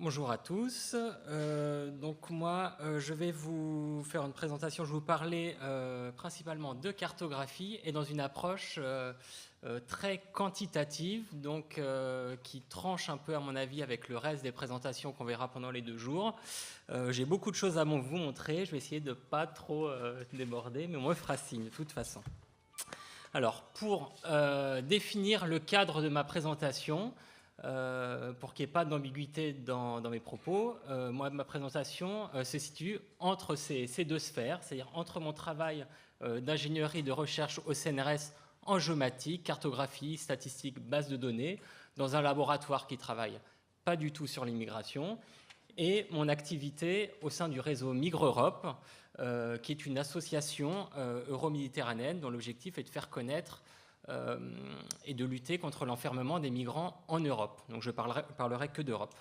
Bonjour à tous. Donc moi, je vais vous faire une présentation. Je vais vous parler principalement de cartographie et dans une approche très quantitative, donc qui tranche un peu à mon avis avec le reste des présentations qu'on verra pendant les 2 jours. J'ai beaucoup de choses à vous montrer. Je vais essayer de ne pas trop déborder, mais on me fera signe de toute façon. Alors, pour définir le cadre de ma présentation, pour qu'il n'y ait pas d'ambiguïté dans mes propos, moi, ma présentation se situe entre ces 2 sphères, c'est-à-dire entre mon travail d'ingénierie de recherche au CNRS en géomatique, cartographie, statistique, base de données, dans un laboratoire qui travaille pas du tout sur l'immigration, et mon activité au sein du réseau Migre-Europe, qui est une association euro-méditerranéenne dont l'objectif est de faire connaître et de lutter contre l'enfermement des migrants en Europe. Donc je parlerai que d'Europe.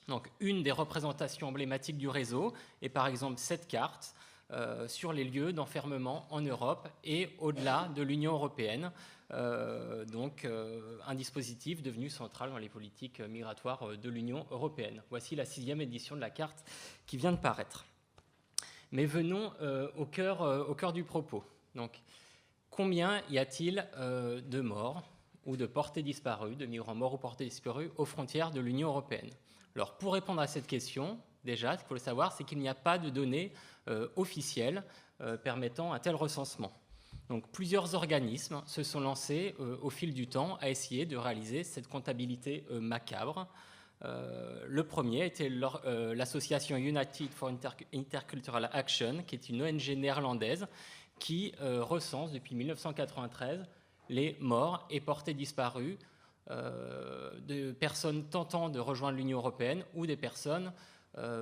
Donc une des représentations emblématiques du réseau est par exemple cette carte sur les lieux d'enfermement en Europe et au-delà de l'Union européenne. Un dispositif devenu central dans les politiques migratoires de l'Union européenne. Voici la 6e édition de la carte qui vient de paraître. Mais venons au cœur du propos. Donc, combien y a-t-il de morts ou de portés disparus, de migrants morts ou portés disparus aux frontières de l'Union européenne? Alors, pour répondre à cette question, déjà, ce qu'il faut le savoir, c'est qu'il n'y a pas de données officielles permettant un tel recensement. Donc, plusieurs organismes se sont lancés au fil du temps à essayer de réaliser cette comptabilité macabre. Le premier était l'association United for Intercultural Action, qui est une ONG néerlandaise qui recense depuis 1993 les morts et portés disparus de personnes tentant de rejoindre l'Union européenne ou des personnes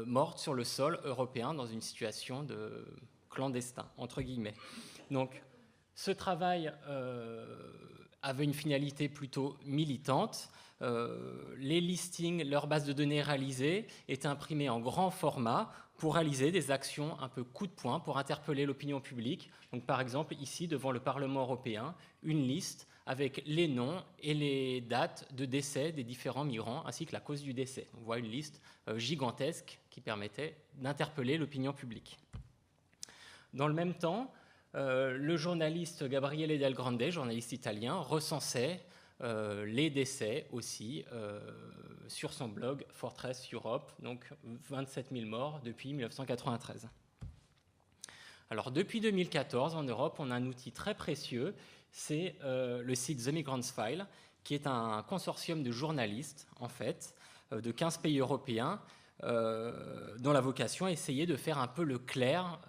mortes sur le sol européen dans une situation de clandestin, entre guillemets. Donc, ce travail avait une finalité plutôt militante. Les listings, leurs bases de données réalisées étaient imprimées en grand format pour réaliser des actions un peu coup de poing pour interpeller l'opinion publique. Donc, par exemple, ici, devant le Parlement européen, une liste avec les noms et les dates de décès des différents migrants, ainsi que la cause du décès. On voit une liste gigantesque qui permettait d'interpeller l'opinion publique. Dans le même temps, le journaliste Gabriele Del Grande, journaliste italien, recensait les décès aussi sur son blog Fortress Europe, donc 27 000 morts depuis 1993. Alors depuis 2014, en Europe, on a un outil très précieux, c'est le site The Migrants File, qui est un consortium de journalistes, en fait, de 15 pays européens, dont la vocation est d'essayer de faire un peu le clair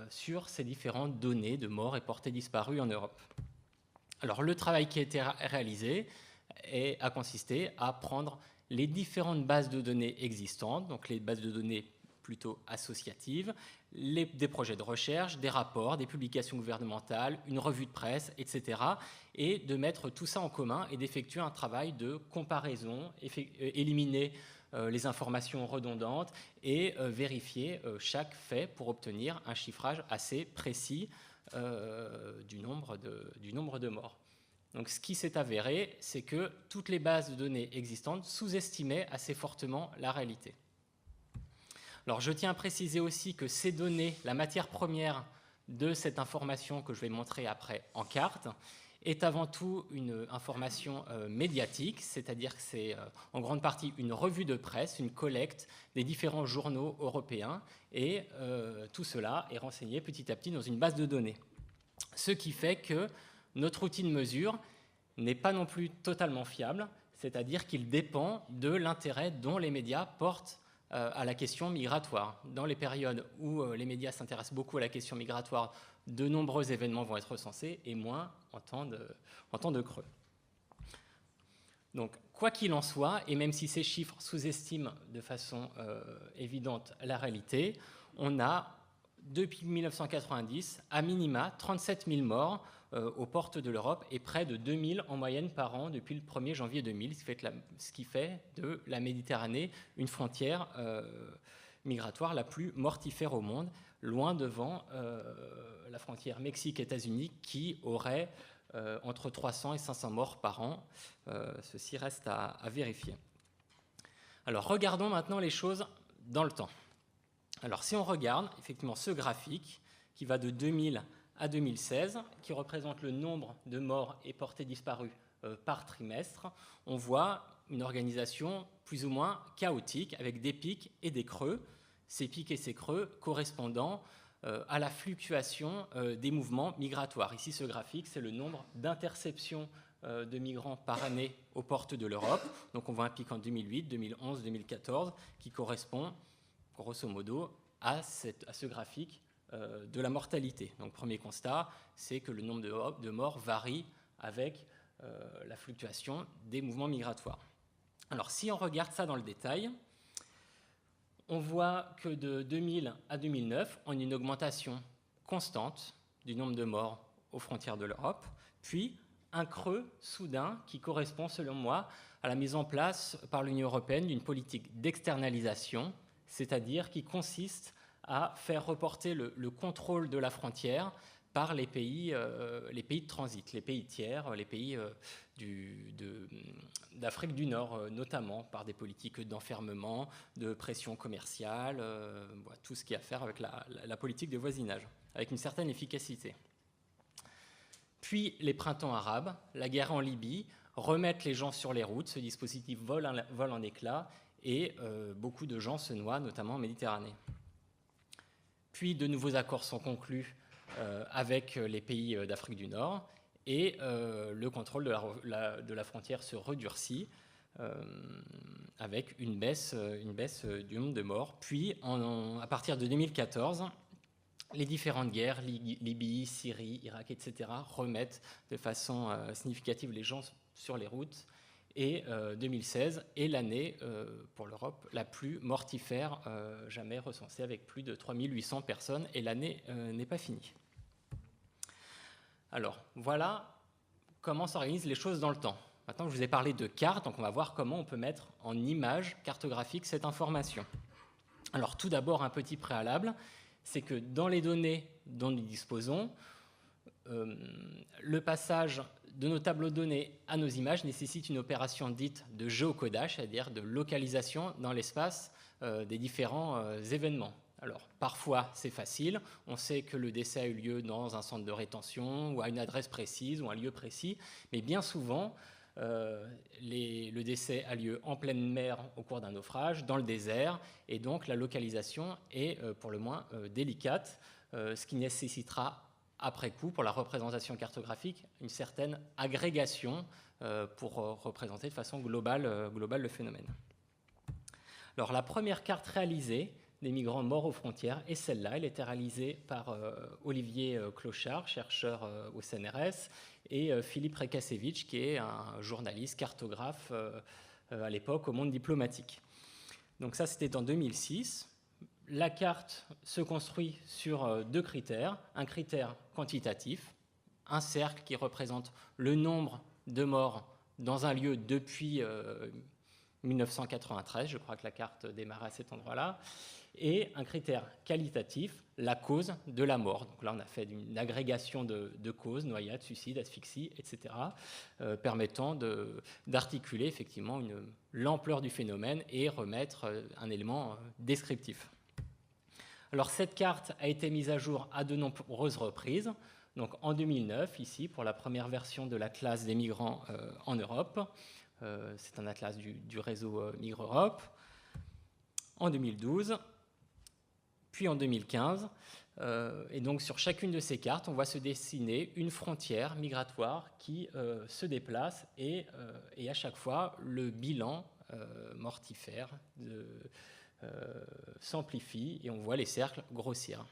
sur ces différentes données de morts et portés disparus en Europe. Alors le travail qui a été réalisé a consisté à prendre les différentes bases de données existantes, donc les bases de données plutôt associatives, des projets de recherche, des rapports, des publications gouvernementales, une revue de presse, etc. et de mettre tout ça en commun et d'effectuer un travail de comparaison, éliminer les informations redondantes et vérifier chaque fait pour obtenir un chiffrage assez précis du nombre de morts. Donc ce qui s'est avéré, c'est que toutes les bases de données existantes sous-estimaient assez fortement la réalité. Alors je tiens à préciser aussi que ces données, la matière première de cette information que je vais montrer après en carte, est avant tout une information médiatique, c'est-à-dire que c'est en grande partie une revue de presse, une collecte des différents journaux européens, et tout cela est renseigné petit à petit dans une base de données. Ce qui fait que notre outil de mesure n'est pas non plus totalement fiable, c'est-à-dire qu'il dépend de l'intérêt dont les médias portent à la question migratoire. Dans les périodes où les médias s'intéressent beaucoup à la question migratoire, de nombreux événements vont être recensés et moins en temps de creux. Donc, quoi qu'il en soit, et même si ces chiffres sous-estiment de façon évidente la réalité, on a, depuis 1990, à minima 37 000 morts aux portes de l'Europe et près de 2 000 en moyenne par an depuis le 1er janvier 2000, ce qui fait de la Méditerranée une frontière migratoire la plus mortifère au monde, loin devant la frontière Mexique-États-Unis qui aurait entre 300 et 500 morts par an. Ceci reste à vérifier. Alors regardons maintenant les choses dans le temps. Alors si on regarde effectivement ce graphique qui va de 2000 à 2016, qui représente le nombre de morts et portées disparues par trimestre, on voit une organisation plus ou moins chaotique avec des pics et des creux, ces pics et ces creux correspondant à la fluctuation des mouvements migratoires. Ici, ce graphique, c'est le nombre d'interceptions de migrants par année aux portes de l'Europe. Donc on voit un pic en 2008, 2011, 2014 qui correspond grosso modo à ce graphique de la mortalité. Donc premier constat, c'est que le nombre de morts varie avec la fluctuation des mouvements migratoires. Alors si on regarde ça dans le détail, on voit que de 2000 à 2009, on a une augmentation constante du nombre de morts aux frontières de l'Europe, puis un creux soudain qui correspond, selon moi, à la mise en place par l'Union européenne d'une politique d'externalisation, c'est-à-dire qui consiste à faire reporter le contrôle de la frontière par les pays de transit, les pays tiers, les pays d'Afrique du Nord, notamment par des politiques d'enfermement, de pression commerciale, tout ce qui a à faire avec la politique de voisinage, avec une certaine efficacité. Puis les printemps arabes, la guerre en Libye, remettent les gens sur les routes, ce dispositif vole en éclats et beaucoup de gens se noient, notamment en Méditerranée. Puis de nouveaux accords sont conclus avec les pays d'Afrique du Nord et le contrôle de la frontière se redurcit avec une baisse du nombre de morts. Puis à partir de 2014, les différentes guerres, Libye, Syrie, Irak, etc., remettent de façon significative les gens sur les routes. Et 2016 est l'année pour l'Europe la plus mortifère jamais recensée, avec plus de 3800 personnes, et l'année n'est pas finie. Alors, voilà comment s'organisent les choses dans le temps. Maintenant, je vous ai parlé de cartes, donc on va voir comment on peut mettre en image cartographique cette information. Alors, tout d'abord, un petit préalable, c'est que dans les données dont nous disposons, le passage de nos tableaux de données à nos images nécessite une opération dite de géocodage, c'est-à-dire de localisation dans l'espace des différents événements. Alors, parfois, c'est facile. On sait que le décès a eu lieu dans un centre de rétention ou à une adresse précise ou un lieu précis, mais bien souvent, le décès a lieu en pleine mer au cours d'un naufrage, dans le désert, et donc la localisation est pour le moins délicate, ce qui nécessitera après coup, pour la représentation cartographique, une certaine agrégation pour représenter de façon globale le phénomène. Alors, la première carte réalisée des migrants morts aux frontières est celle-là. Elle était réalisée par Olivier Clochard, chercheur au CNRS, et Philippe Rekasevich, qui est un journaliste, cartographe à l'époque au Monde diplomatique. Donc ça, c'était en 2006. La carte se construit sur deux critères. Un critère quantitatif, un cercle qui représente le nombre de morts dans un lieu depuis 1993, je crois que la carte démarre à cet endroit-là, et un critère qualitatif, la cause de la mort. Donc là, on a fait une agrégation de causes, noyade, suicide, asphyxie, etc., permettant d'articuler effectivement l'ampleur du phénomène et remettre un élément descriptif. Alors cette carte a été mise à jour à de nombreuses reprises. Donc en 2009, ici, pour la première version de l'Atlas des migrants en Europe. C'est un atlas du réseau Migre Europe. En 2012, puis en 2015. Et donc sur chacune de ces cartes, on voit se dessiner une frontière migratoire qui se déplace et à chaque fois, le bilan mortifère s'amplifie et on voit les cercles grossir.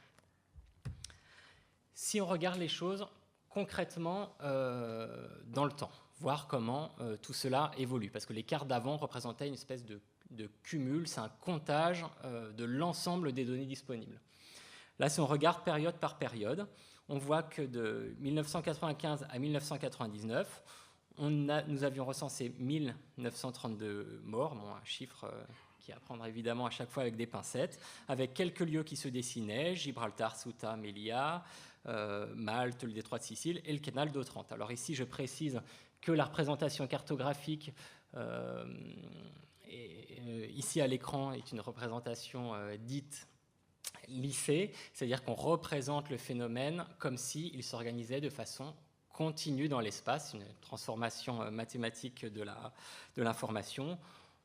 Si on regarde les choses concrètement dans le temps, voir comment tout cela évolue, parce que les cartes d'avant représentaient une espèce de cumul, c'est un comptage de l'ensemble des données disponibles. Là, si on regarde période par période, on voit que de 1995 à 1999, nous avions recensé 1932 morts, bon, un chiffre qui est à prendre évidemment à chaque fois avec des pincettes, avec quelques lieux qui se dessinaient, Gibraltar, Ceuta, Melilla, Malte, le détroit de Sicile et le canal d'Otrante. Alors ici, je précise que la représentation cartographique ici à l'écran est une représentation dite lissée, c'est-à-dire qu'on représente le phénomène comme s'il s'organisait de façon continue dans l'espace, une transformation mathématique de l'information.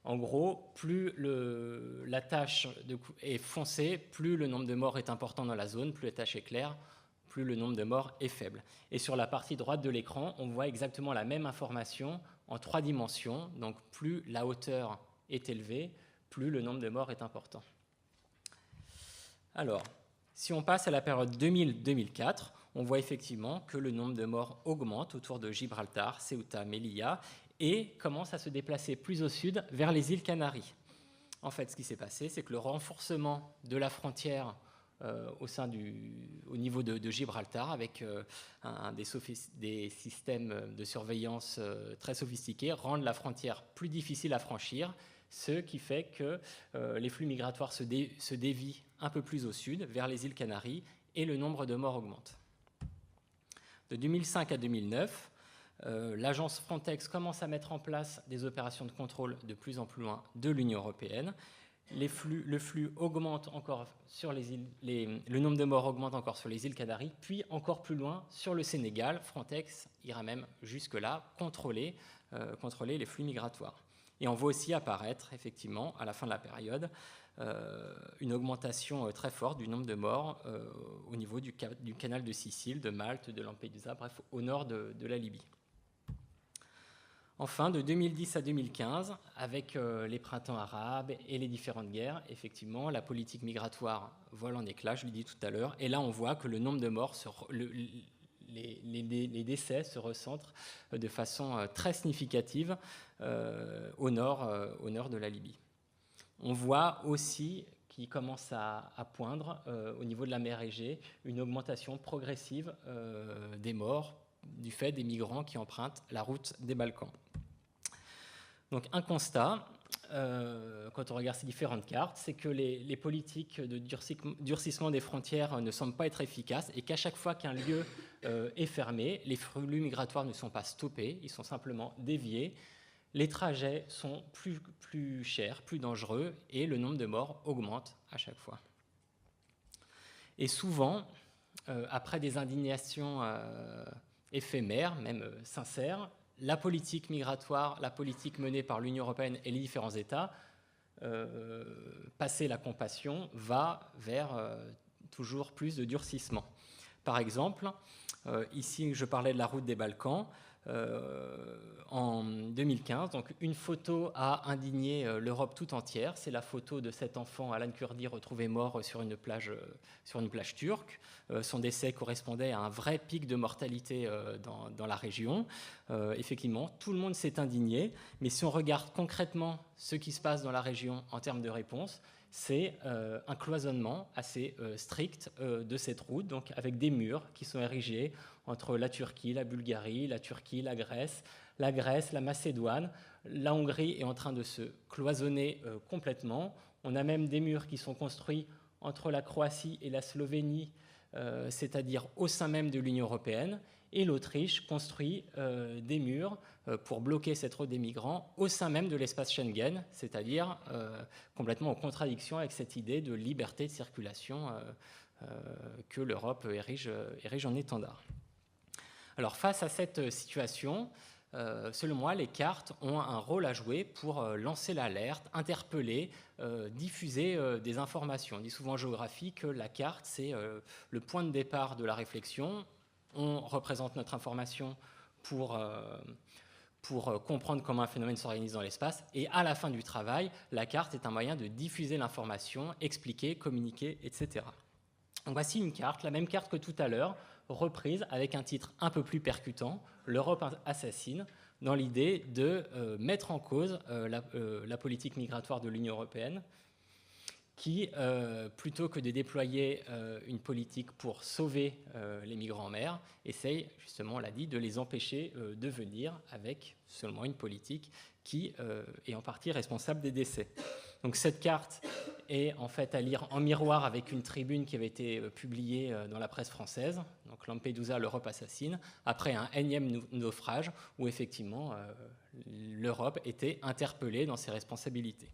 En gros, plus la tâche est foncée, plus le nombre de morts est important dans la zone, plus la tâche est claire, plus le nombre de morts est faible. Et sur la partie droite de l'écran, on voit exactement la même information en 3 dimensions. Donc plus la hauteur est élevée, plus le nombre de morts est important. Alors, si on passe à la période 2000-2004, on voit effectivement que le nombre de morts augmente autour de Gibraltar, Ceuta, Melilla, et commence à se déplacer plus au sud vers les îles Canaries. En fait, ce qui s'est passé, c'est que le renforcement de la frontière au niveau de Gibraltar, avec des systèmes de surveillance très sophistiqués, rendent la frontière plus difficile à franchir, ce qui fait que les flux migratoires se dévient un peu plus au sud, vers les îles Canaries, et le nombre de morts augmente. De 2005 à 2009, l'agence Frontex commence à mettre en place des opérations de contrôle de plus en plus loin de l'Union européenne. Le flux augmente encore sur les îles, le nombre de morts augmente encore sur les îles Canaries, puis encore plus loin sur le Sénégal. Frontex ira même jusque-là contrôler les flux migratoires. Et on voit aussi apparaître, effectivement, à la fin de la période, une augmentation très forte du nombre de morts au niveau du canal de Sicile, de Malte, de Lampedusa, bref, au nord de la Libye. Enfin, de 2010 à 2015, avec les printemps arabes et les différentes guerres, effectivement, la politique migratoire vole en éclats, je l'ai dit tout à l'heure, et là on voit que le nombre de morts, les décès se recentrent de façon très significative au nord de la Libye. On voit aussi qu'il commence à poindre au niveau de la mer Égée une augmentation progressive des morts du fait des migrants qui empruntent la route des Balkans. Donc un constat, quand on regarde ces différentes cartes, c'est que les politiques de durcissement des frontières ne semblent pas être efficaces et qu'à chaque fois qu'un lieu est fermé, les flux migratoires ne sont pas stoppés, ils sont simplement déviés. Les trajets sont plus chers, plus dangereux et le nombre de morts augmente à chaque fois. Et souvent, après des indignations éphémères, même sincères, la politique migratoire, la politique menée par l'Union européenne et les différents États, passé la compassion, va vers toujours plus de durcissement. Par exemple, ici je parlais de la route des Balkans, en 2015, donc une photo a indigné l'Europe tout entière. C'est la photo de cet enfant, Alan Kurdi, retrouvé mort sur une plage turque. Son décès correspondait à un vrai pic de mortalité dans la région. Effectivement, tout le monde s'est indigné, mais si on regarde concrètement ce qui se passe dans la région en termes de réponse, c'est un cloisonnement assez strict de cette route, donc avec des murs qui sont érigés entre la Turquie, la Bulgarie, la Turquie, la Grèce, la Macédoine. La Hongrie est en train de se cloisonner complètement. On a même des murs qui sont construits entre la Croatie et la Slovénie, c'est-à-dire au sein même de l'Union européenne. Et l'Autriche construit des murs pour bloquer cette route des migrants au sein même de l'espace Schengen, c'est-à-dire complètement en contradiction avec cette idée de liberté de circulation que l'Europe érige en étendard. Alors face à cette situation, selon moi, les cartes ont un rôle à jouer pour lancer l'alerte, interpeller, diffuser des informations. On dit souvent en géographie que la carte, c'est le point de départ de la réflexion. On représente notre information pour comprendre comment un phénomène s'organise dans l'espace. Et à la fin du travail, la carte est un moyen de diffuser l'information, expliquer, communiquer, etc. Donc voici une carte, la même carte que tout à l'heure, reprise avec un titre un peu plus percutant, l'Europe assassine, dans l'idée de mettre en cause la politique migratoire de l'Union européenne, qui, plutôt que de déployer une politique pour sauver les migrants en mer, essaye, justement, on l'a dit, de les empêcher de venir avec seulement une politique qui est en partie responsable des décès. Donc cette carte est en fait à lire en miroir avec une tribune qui avait été publiée dans la presse française, donc Lampedusa, l'Europe assassine, après un énième naufrage où effectivement l'Europe était interpellée dans ses responsabilités.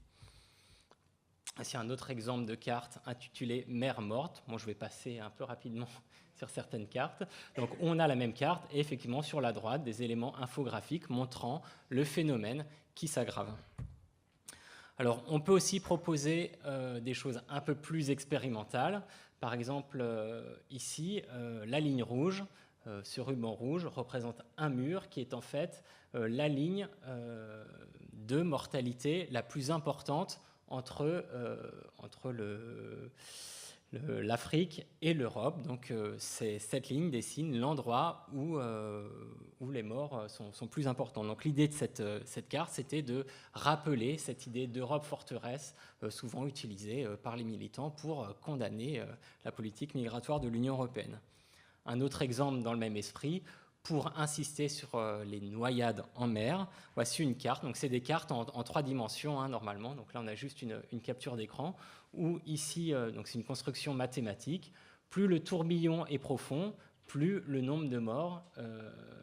Voici un autre exemple de carte intitulée Mer morte. Bon, je vais passer un peu rapidement sur certaines cartes. Donc on a la même carte et effectivement sur la droite des éléments infographiques montrant le phénomène qui s'aggrave. Alors on peut aussi proposer des choses un peu plus expérimentales. Par exemple ici, la ligne rouge, ce ruban rouge représente un mur qui est en fait la ligne de mortalité la plus importante entre l'Afrique et l'Europe. Donc cette ligne dessine l'endroit où les morts sont plus importants. Donc l'idée de cette carte, c'était de rappeler cette idée d'Europe forteresse, souvent utilisée par les militants pour condamner la politique migratoire de l'Union européenne. Un autre exemple dans le même esprit, pour insister sur les noyades en mer, voici une carte. Donc c'est des cartes en 3 dimensions hein, normalement. Donc là on a juste une capture d'écran où ici donc c'est une construction mathématique. Plus le tourbillon est profond, plus le nombre de morts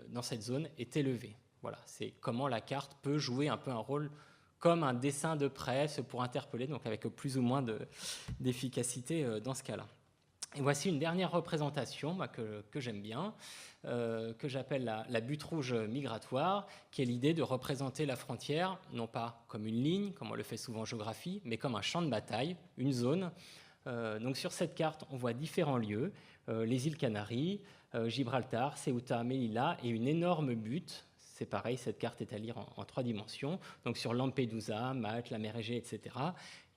dans cette zone est élevé. Voilà, c'est comment la carte peut jouer un peu un rôle comme un dessin de presse pour interpeller, donc avec plus ou moins d'efficacité dans ce cas-là. Et voici une dernière représentation que j'aime bien, que j'appelle la butte rouge migratoire, qui est l'idée de représenter la frontière, non pas comme une ligne, comme on le fait souvent en géographie, mais comme un champ de bataille, une zone. Donc sur cette carte, on voit différents lieux, les îles Canaries, Gibraltar, Ceuta, Melilla, et une énorme butte. C'est pareil, cette carte est à lire en 3 dimensions, donc sur Lampedusa, Malte, la mer Égée, etc.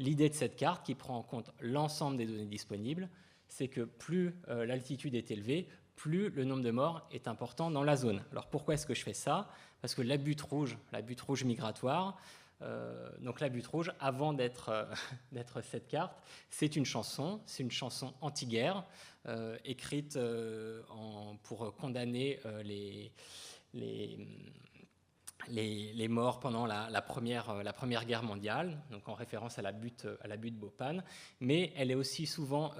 L'idée de cette carte, qui prend en compte l'ensemble des données disponibles, c'est que plus l'altitude est élevée, plus le nombre de morts est important dans la zone. Alors pourquoi est-ce que je fais ça? Parce que la butte rouge migratoire, donc la butte rouge, avant d'être cette carte, c'est une chanson anti-guerre, écrite pour condamner les morts pendant la première guerre mondiale, donc en référence à la butte Bhopal, mais elle est aussi souvent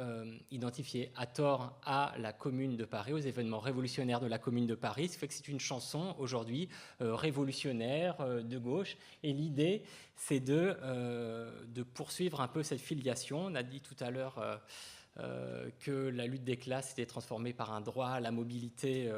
identifiée à tort à la Commune de Paris, aux événements révolutionnaires de la Commune de Paris, ce qui fait que c'est une chanson aujourd'hui révolutionnaire, de gauche, et l'idée c'est de poursuivre un peu cette filiation. On a dit tout à l'heure que la lutte des classes était transformée par un droit à la mobilité,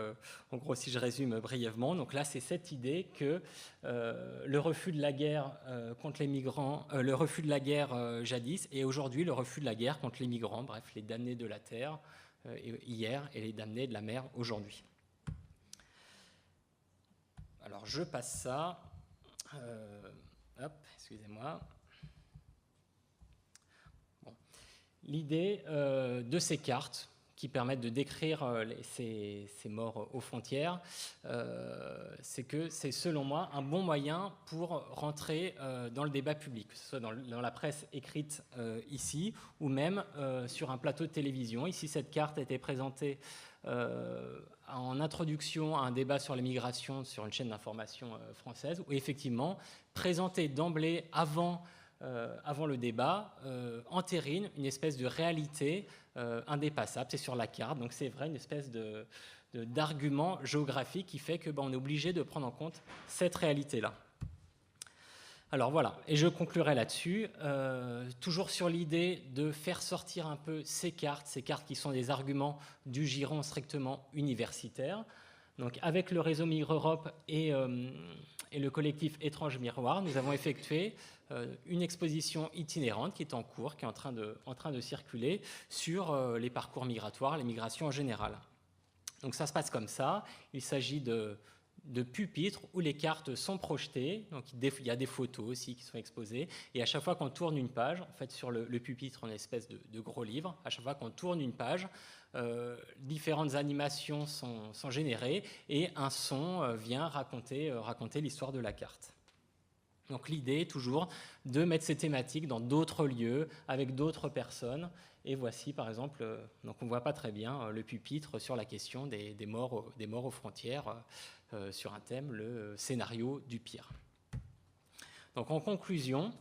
en gros si je résume brièvement. Donc là c'est cette idée que le refus de la guerre contre les migrants, le refus de la guerre jadis, et aujourd'hui le refus de la guerre contre les migrants, bref les damnés de la terre hier et les damnés de la mer aujourd'hui. Alors je passe ça, excusez-moi. L'idée de ces cartes qui permettent de décrire ces morts aux frontières, c'est que c'est selon moi un bon moyen pour rentrer dans le débat public, que ce soit dans la presse écrite ici ou même sur un plateau de télévision. Ici, cette carte a été présentée en introduction à un débat sur l'immigration sur une chaîne d'information française, où effectivement, présentée d'emblée avant le débat, entérine une espèce de réalité indépassable. C'est sur la carte, donc c'est vrai, une espèce d'argument géographique qui fait que on est obligé de prendre en compte cette réalité-là. Alors voilà, et je conclurai là-dessus, toujours sur l'idée de faire sortir un peu ces cartes qui sont des arguments du giron strictement universitaire. Donc avec le réseau Migre Europe et le collectif Étrange Miroir, nous avons effectué une exposition itinérante qui est en cours, qui est en train de circuler sur les parcours migratoires, les migrations en général. Donc ça se passe comme ça, il s'agit de pupitres où les cartes sont projetées, donc il y a des photos aussi qui sont exposées, et à chaque fois qu'on tourne une page, en fait sur le pupitre, on a une espèce de gros livre, à chaque fois qu'on tourne une page, différentes animations sont générées et un son vient raconter l'histoire de la carte. Donc l'idée est toujours de mettre ces thématiques dans d'autres lieux, avec d'autres personnes. Et voici par exemple, donc on ne voit pas très bien le pupitre sur la question des morts aux frontières, sur un thème, le scénario du pire. Donc en conclusion,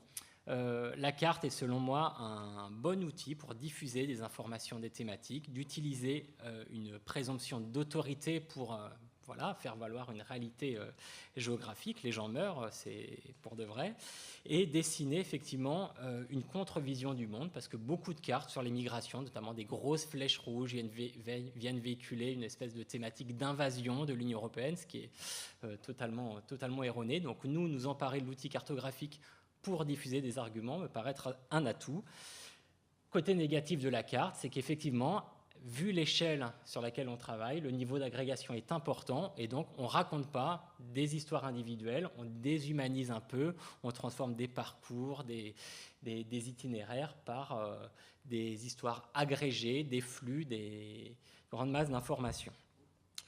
la carte est selon moi un bon outil pour diffuser des informations des thématiques, d'utiliser une présomption d'autorité pour voilà, faire valoir une réalité géographique. Les gens meurent, c'est pour de vrai, et dessiner effectivement une contre-vision du monde, parce que beaucoup de cartes sur les migrations, notamment des grosses flèches rouges, viennent véhiculer une espèce de thématique d'invasion de l'Union européenne, ce qui est totalement erroné. Donc nous emparer de l'outil cartographique pour diffuser des arguments me paraît être un atout. Côté négatif de la carte, c'est qu'effectivement, vu l'échelle sur laquelle on travaille, le niveau d'agrégation est important et donc on ne raconte pas des histoires individuelles, on déshumanise un peu, on transforme des parcours, des itinéraires par des histoires agrégées, des flux, des grandes masses d'informations.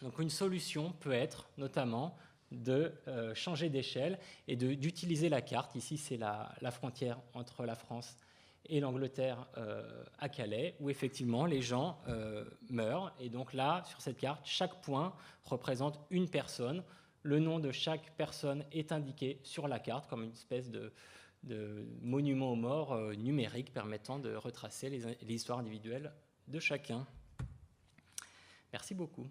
Donc une solution peut être notamment de changer d'échelle et d'utiliser la carte. Ici, c'est la frontière entre la France et l'Angleterre à Calais, où effectivement les gens meurent. Et donc là, sur cette carte, chaque point représente une personne. Le nom de chaque personne est indiqué sur la carte comme une espèce de monument aux morts numérique permettant de retracer les histoires individuelles de chacun. Merci beaucoup.